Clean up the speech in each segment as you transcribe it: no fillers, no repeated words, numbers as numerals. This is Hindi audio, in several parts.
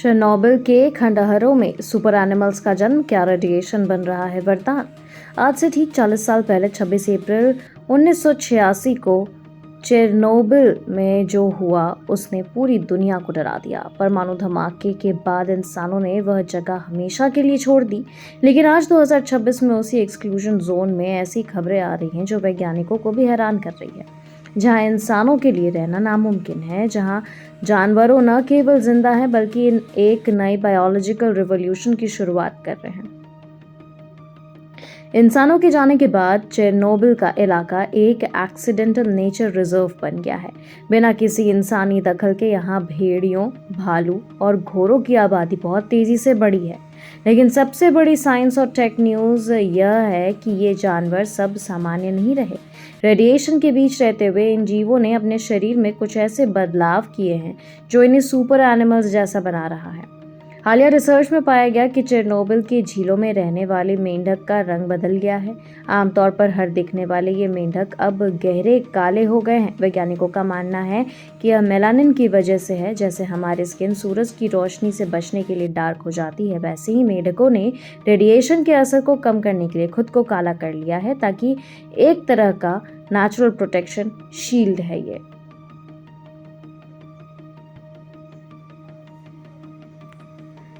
चेरनोबिल के खंडहरों में सुपर एनिमल्स का जन्म, क्या रेडिएशन बन रहा है वरदान। आज से ठीक 40 साल पहले 26 अप्रैल 1986 को चेरनोबिल में जो हुआ उसने पूरी दुनिया को डरा दिया। परमाणु धमाके के बाद इंसानों ने वह जगह हमेशा के लिए छोड़ दी, लेकिन आज 2026 में उसी एक्सक्लूजन जोन में ऐसी खबरें आ रही हैं जो वैज्ञानिकों को भी हैरान कर रही है। जहां इंसानों के लिए रहना नामुमकिन है, जहां जानवरों न केवल जिंदा हैं बल्कि एक नई बायोलॉजिकल रिवॉल्यूशन की शुरुआत कर रहे हैं। इंसानों के जाने के बाद चेरनोबिल का इलाका एक एक्सीडेंटल नेचर रिजर्व बन गया है। बिना किसी इंसानी दखल के यहाँ भेड़ियों, भालू और घोड़ों की आबादी बहुत तेजी से बढ़ी है। लेकिन सबसे बड़ी साइंस और टेक न्यूज़ यह है कि ये जानवर सब सामान्य नहीं रहे। रेडिएशन के बीच रहते हुए इन जीवों ने अपने शरीर में कुछ ऐसे बदलाव किए हैं जो इन्हें सुपर एनिमल्स जैसा बना रहा है। हालिया रिसर्च में पाया गया कि चेरनोबिल की झीलों में रहने वाले मेंढक का रंग बदल गया है। आमतौर पर हर दिखने वाले ये मेंढक अब गहरे काले हो गए हैं। वैज्ञानिकों का मानना है कि यह मेलानिन की वजह से है। जैसे हमारी स्किन सूरज की रोशनी से बचने के लिए डार्क हो जाती है, वैसे ही मेंढकों ने रेडिएशन के असर को कम करने के लिए खुद को काला कर लिया है, ताकि एक तरह का नेचुरल प्रोटेक्शन शील्ड है ये।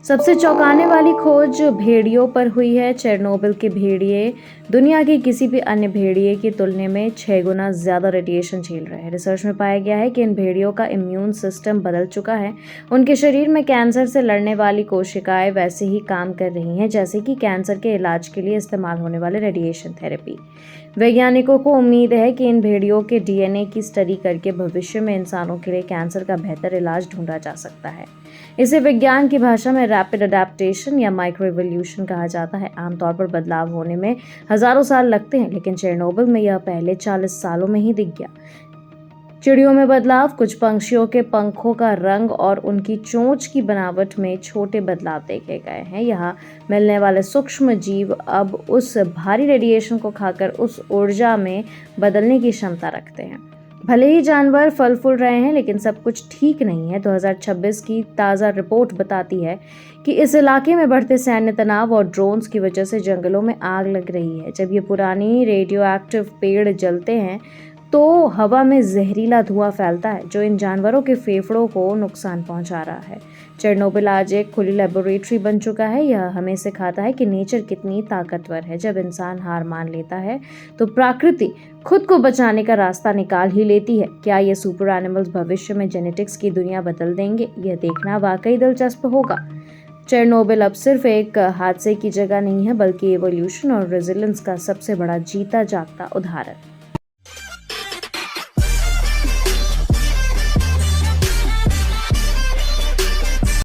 सबसे चौंकाने वाली खोज भेड़ियों पर हुई है। चेरनोबिल के भेड़िए दुनिया के किसी भी अन्य भेड़िए की तुलना में 6 गुना ज्यादा रेडिएशन झेल रहे हैं। रिसर्च में पाया गया है कि इन भेड़ियों का इम्यून सिस्टम बदल चुका है। उनके शरीर में कैंसर से लड़ने वाली कोशिकाएं वैसे ही काम कर रही हैं जैसे कि कैंसर के इलाज के लिए इस्तेमाल होने वाले रेडिएशन थेरेपी। वैज्ञानिकों को उम्मीद है कि इन भेड़ियों के डीएनए की स्टडी करके भविष्य में इंसानों के लिए कैंसर का बेहतर इलाज ढूंढा जा सकता है। इसे विज्ञान की भाषा में रैपिड अडेप्टेशन या माइक्रो इवोल्यूशन कहा जाता है। आमतौर पर बदलाव होने में हजारों साल लगते हैं, लेकिन चेरनोबिल में यह पहले 40 सालों में ही दिख गया। चिड़ियों में बदलाव, कुछ पंछियों के पंखों का रंग और उनकी चोंच की बनावट में छोटे बदलाव देखे गए हैं। यहाँ मिलने वाले सूक्ष्म जीव अब उस भारी रेडिएशन को खाकर उस ऊर्जा में बदलने की क्षमता रखते हैं। भले ही जानवर फल फूल रहे हैं, लेकिन सब कुछ ठीक नहीं है। 2026 की ताज़ा रिपोर्ट बताती है कि इस इलाके में बढ़ते सैन्य तनाव और ड्रोन्स की वजह से जंगलों में आग लग रही है। जब ये पुरानी रेडियो एक्टिव पेड़ जलते हैं तो हवा में जहरीला धुआं फैलता है जो इन जानवरों के फेफड़ों को नुकसान पहुंचा रहा है। चेरनोबिल आज एक खुली लेबोरेटरी बन चुका है। यह हमें सिखाता है कि नेचर कितनी ताकतवर है। जब इंसान हार मान लेता है तो प्रकृति खुद को बचाने का रास्ता निकाल ही लेती है। क्या ये सुपर एनिमल्स भविष्य में जेनेटिक्स की दुनिया बदल देंगे? यह देखना वाकई दिलचस्प होगा। चेरनोबिल अब सिर्फ एक हादसे की जगह नहीं है, बल्कि एवोल्यूशन और रेजिलियंस का सबसे बड़ा जीता जागता उदाहरण।